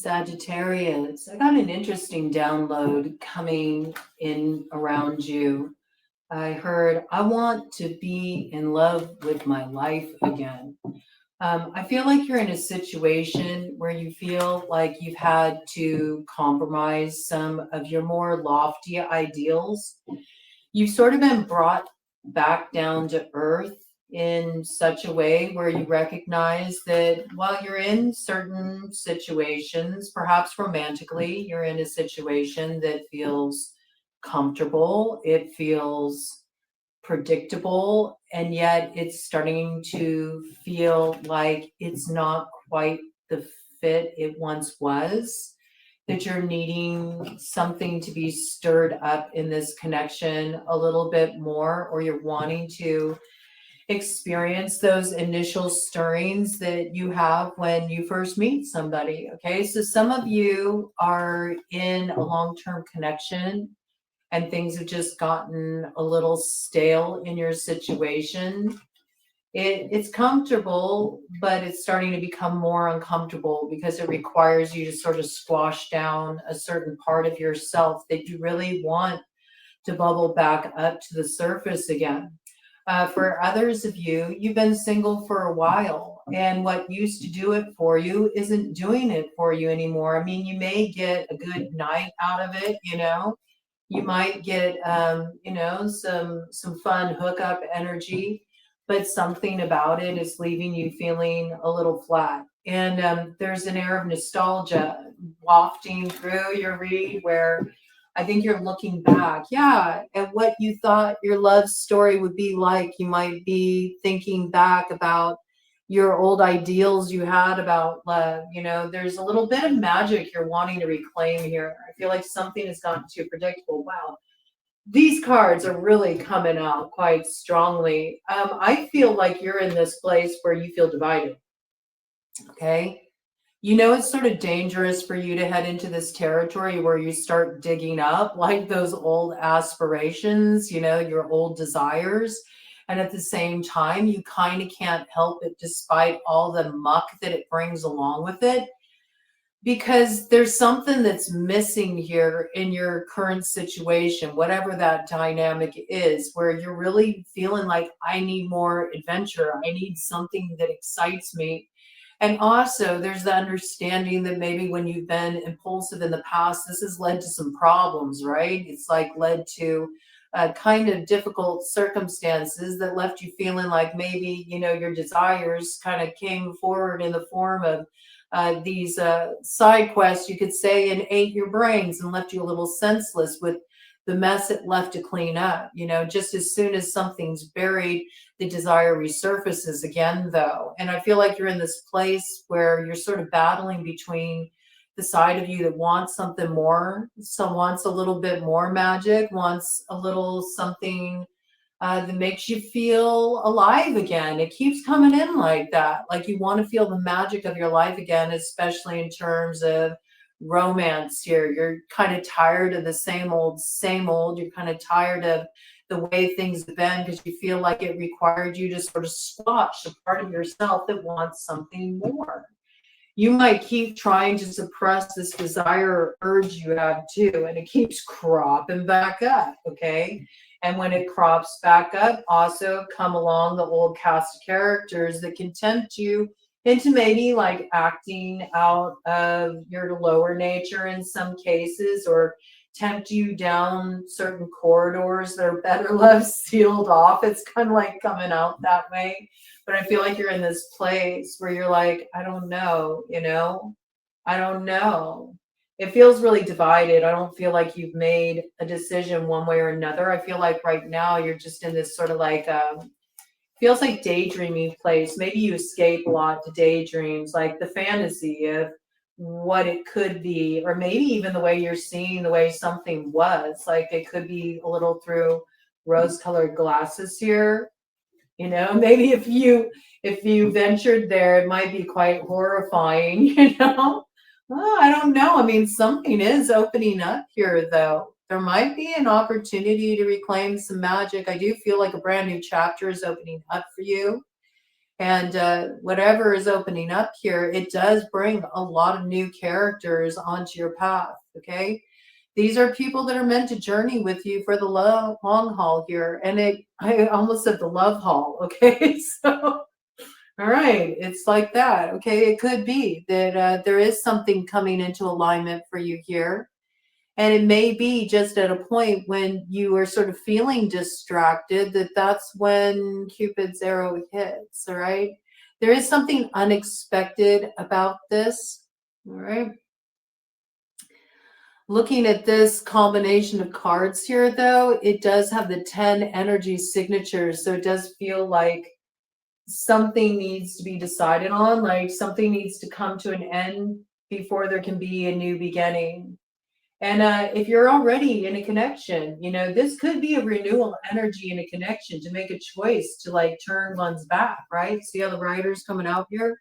Sagittarius, I got an interesting download coming in around you. I heard, I want to be in love with my life again. I feel like you're in a situation where you feel like you've had to compromise some of your more lofty ideals. You've sort of been brought back down to earth in such a way where you recognize that while you're in certain situations, perhaps romantically, you're in a situation that feels comfortable, it feels predictable, and yet it's starting to feel like it's not quite the fit it once was, that you're needing something to be stirred up in this connection a little bit more, or you're wanting to experience those initial stirrings that you have when you first meet somebody. Okay, so some of you are in a long-term connection and things have just gotten a little stale in your situation. It's comfortable, but it's starting to become more uncomfortable because it requires you to sort of squash down a certain part of yourself that you really want to bubble back up to the surface again. For others of you, you've been single for a while, and what used to do it for you isn't doing it for you anymore. I mean, you may get a good night out of it, you know. You might get, some fun hookup energy, but something about it is leaving you feeling a little flat. And there's an air of nostalgia wafting through your read where I think you're looking back, yeah, at what you thought your love story would be like. You might be thinking back about your old ideals you had about love. You know, there's a little bit of magic you're wanting to reclaim here. I feel like something has gotten too predictable. Wow, these cards are really coming out quite strongly. I feel like you're in this place where you feel divided. Okay. You know, it's sort of dangerous for you to head into this territory where you start digging up like those old aspirations, you know, your old desires. And at the same time, you kind of can't help it despite all the muck that it brings along with it, because there's something that's missing here in your current situation, whatever that dynamic is, where you're really feeling like, I need more adventure. I need something that excites me. And also, there's the understanding that maybe when you've been impulsive in the past, this has led to some problems, right? It's like led to kind of difficult circumstances that left you feeling like maybe, you know, your desires kind of came forward in the form of these side quests, you could say, and ate your brains and left you a little senseless with the mess it left to clean up. You know, just as soon as something's buried, the desire resurfaces again, though. And I feel like you're in this place where you're sort of battling between the side of you that wants something more, so wants a little bit more magic, wants a little something that makes you feel alive again. It keeps coming in like that. Like you want to feel the magic of your life again, especially in terms of romance here. You're kind of tired of the same old, same old. You're kind of tired of the way things have been because you feel like it required you to sort of squash a part of yourself that wants something more. You might keep trying to suppress this desire or urge you have too, and it keeps cropping back up, okay? And when it crops back up, also come along the old cast of characters that can tempt you into maybe like acting out of your lower nature in some cases, or tempt you down certain corridors that are better left sealed off. It's kind of like coming out that way. But I feel like you're in this place where you're like, I don't know, you know, I don't know. It feels really divided. I don't feel like you've made a decision one way or another. I feel like right now you're just in this sort of like, feels like daydreaming place. Maybe you escape a lot to daydreams, like the fantasy of what it could be, or maybe even the way you're seeing the way something was. Like it could be a little through rose-colored glasses here. You know, maybe if you ventured there, it might be quite horrifying, you know? Oh, I don't know. I mean, something is opening up here, though. There might be an opportunity to reclaim some magic. I do feel like a brand new chapter is opening up for you. And whatever is opening up here, it does bring a lot of new characters onto your path. Okay. These are people that are meant to journey with you for the long haul here. And I almost said the love haul. Okay. So, all right. It's like that. Okay. It could be that there is something coming into alignment for you here. And it may be just at a point when you are sort of feeling distracted that's when Cupid's arrow hits. All right. There is something unexpected about this. All right. Looking at this combination of cards here, though, it does have the 10 energy signatures. So it does feel like something needs to be decided on, like something needs to come to an end before there can be a new beginning. And if you're already in a connection, this could be a renewal energy in a connection to make a choice to like turn one's back, right? See how the rider's coming out here?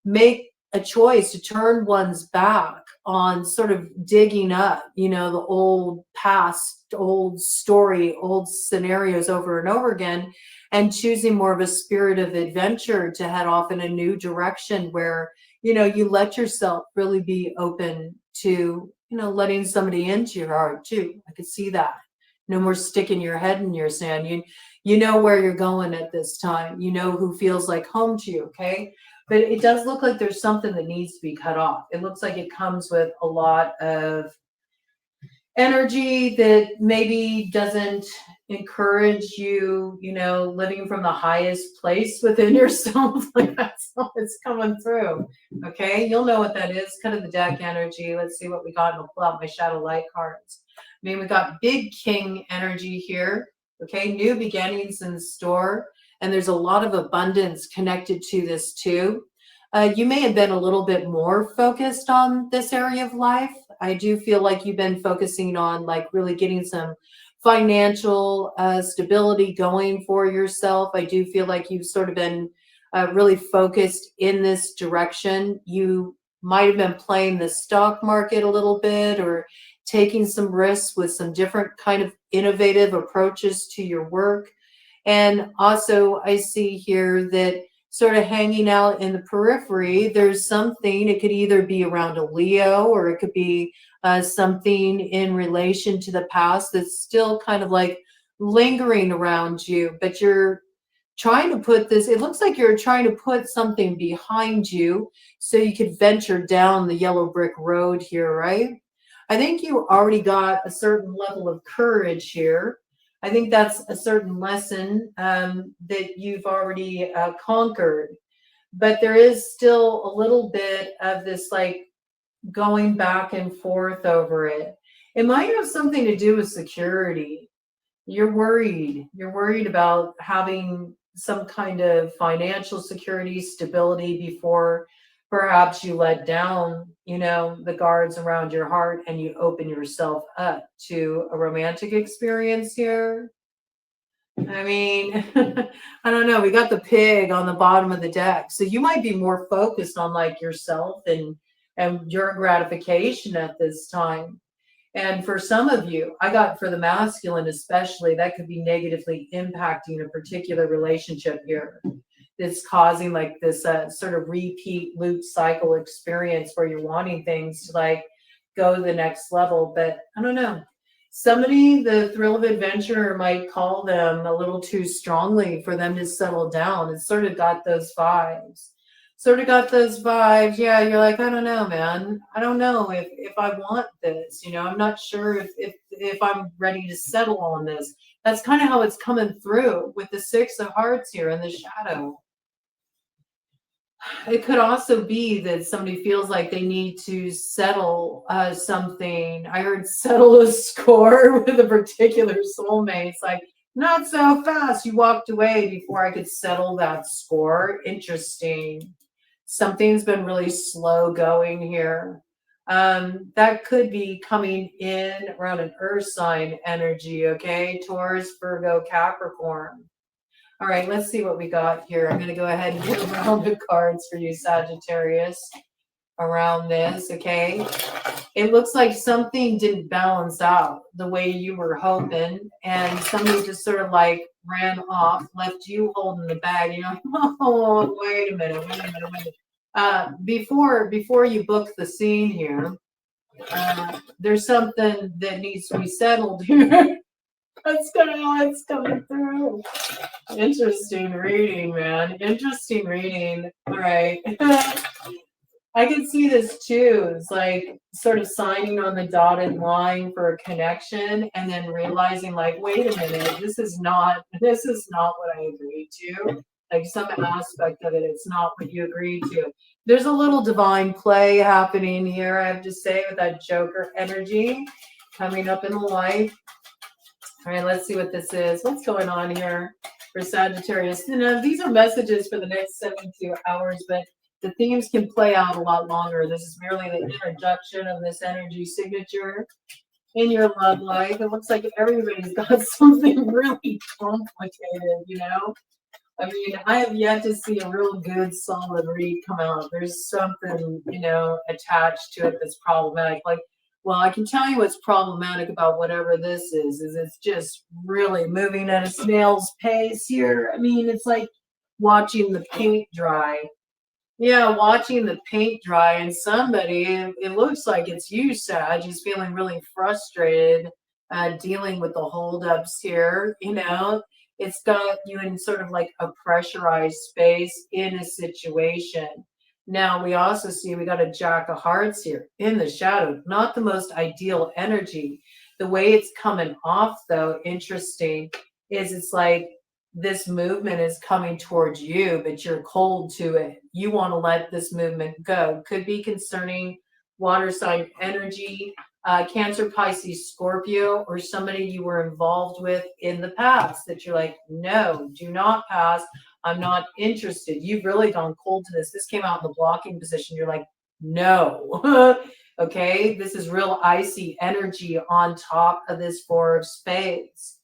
Make a choice to turn one's back on sort of digging up, the old past, old story, old scenarios over and over again, and choosing more of a spirit of adventure to head off in a new direction where, you let yourself really be open to, letting somebody into your heart too. I could see that. No more sticking your head in your sand. You know where you're going at this time. You know who feels like home to you, okay? But it does look like there's something that needs to be cut off. It looks like it comes with a lot of energy that maybe doesn't encourage you, living from the highest place within yourself. Like that's all it's coming through. Okay, you'll know what that is. Kind of the deck energy. Let's see what we got. I'll pull out my shadow light cards. I mean, we got big king energy here. Okay, new beginnings in store. And there's a lot of abundance connected to this too. You may have been a little bit more focused on this area of life. I do feel like you've been focusing on like really getting some financial stability going for yourself. I do feel like you've sort of been really focused in this direction. You might have been playing the stock market a little bit or taking some risks with some different kind of innovative approaches to your work. And also I see here that sort of hanging out in the periphery, there's something, it could either be around a Leo or it could be something in relation to the past that's still kind of like lingering around you, but you're trying to put this, it looks like you're trying to put something behind you so you could venture down the yellow brick road here, right? I think you already got a certain level of courage here. I think that's a certain lesson that you've already conquered. But there is still a little bit of this like going back and forth over it. It might have something to do with security. You're worried. You're worried about having some kind of financial security, stability before perhaps you let down, the guards around your heart and you open yourself up to a romantic experience here. I mean, I don't know. We got the pig on the bottom of the deck. So you might be more focused on like yourself and your gratification at this time. And for some of you, I got for the masculine especially, that could be negatively impacting a particular relationship here. It's causing like this sort of repeat loop cycle experience where you're wanting things to like go to the next level. But I don't know. Somebody, the thrill of adventure might call them a little too strongly for them to settle down. It's sort of got those vibes. Yeah, you're like, I don't know, man. I don't know if I want this. I'm not sure if I'm ready to settle on this. That's kind of how it's coming through with the Six of Hearts here in the shadow. It could also be that somebody feels like they need to settle something. I heard settle a score with a particular soulmate. It's like, not so fast. You walked away before I could settle that score. Interesting. Something's been really slow going here. That could be coming in around an earth sign energy, okay? Taurus, Virgo, Capricorn. All right, let's see what we got here. I'm going to go ahead and get around the cards for you, Sagittarius, around this, okay? It looks like something didn't balance out the way you were hoping, and somebody just sort of like ran off, left you holding the bag. You're like, oh, wait a minute, wait a minute, wait a minute. Before you book the scene here, there's something that needs to be settled here. What's going on? It's coming through. Interesting reading, man. Interesting reading. All right. I can see this too. It's like sort of signing on the dotted line for a connection and then realizing like, wait a minute, this is not what I agreed to. Like some aspect of it, it's not what you agreed to. There's a little divine play happening here, I have to say, with that Joker energy coming up in the light. All right, let's see what this is. What's going on here for Sagittarius? These are messages for the next 72 hours, but the themes can play out a lot longer. This is merely the introduction of this energy signature in your love life. It looks like everybody's got something really complicated. I mean, I have yet to see a real good, solid read come out. There's something, attached to it that's problematic. Like, well, I can tell you what's problematic about whatever this is it's just really moving at a snail's pace here. I mean, it's like watching the paint dry. Yeah, watching the paint dry, and somebody, it looks like it's you, Sag, is feeling really frustrated dealing with the holdups here. It's got you in sort of like a pressurized space in a situation. Now, we also see we got a Jack of Hearts here in the shadow, not the most ideal energy. The way it's coming off, though, interesting, is it's like this movement is coming towards you, but you're cold to it. You want to let this movement go. Could be concerning water sign energy, Cancer, Pisces, Scorpio, or somebody you were involved with in the past that you're like, no, do not pass. I'm not interested. You've really gone cold to this. This came out in the blocking position. You're like, no. Okay, this is real icy energy on top of this Four of Spades.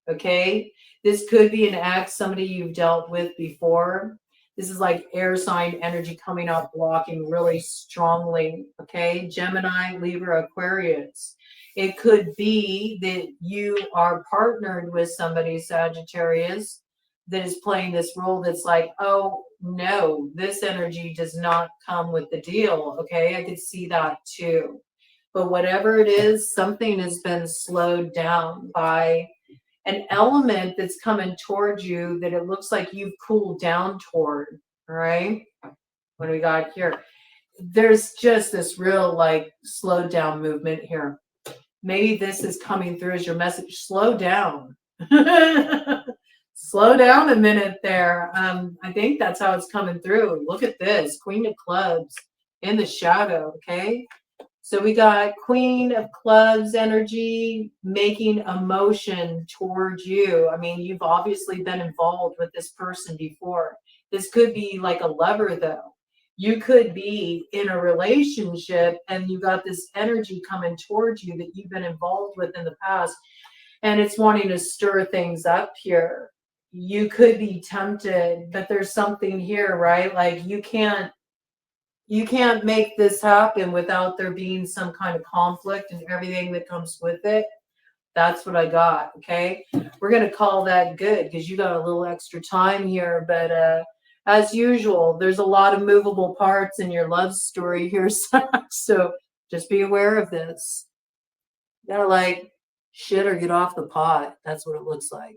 Okay, this could be an ex, somebody you've dealt with before. This is like air sign energy coming up, blocking really strongly. Okay, Gemini, Libra, Aquarius. It could be that you are partnered with somebody, Sagittarius, that is playing this role that's like, oh, no, this energy does not come with the deal. Okay, I could see that too. But whatever it is, something has been slowed down by an element that's coming towards you that it looks like you've cooled down toward. All right. What do we got here? There's just this real like slowed down movement here. Maybe this is coming through as your message. Slow down. Slow down a minute there. I think that's how it's coming through. Look at this. Queen of Clubs in the shadow. Okay. So we got Queen of Clubs energy making a motion towards you. I mean, you've obviously been involved with this person before. This could be like a lover, though. You could be in a relationship and you got this energy coming towards you that you've been involved with in the past, and it's wanting to stir things up here. You could be tempted, but there's something here, right? Like you can't make this happen without there being some kind of conflict and everything that comes with it. That's what I got. Okay. We're going to call that good because you got a little extra time here. But as usual, there's a lot of movable parts in your love story here. So just be aware of this. You gotta like shit or get off the pot. That's what it looks like.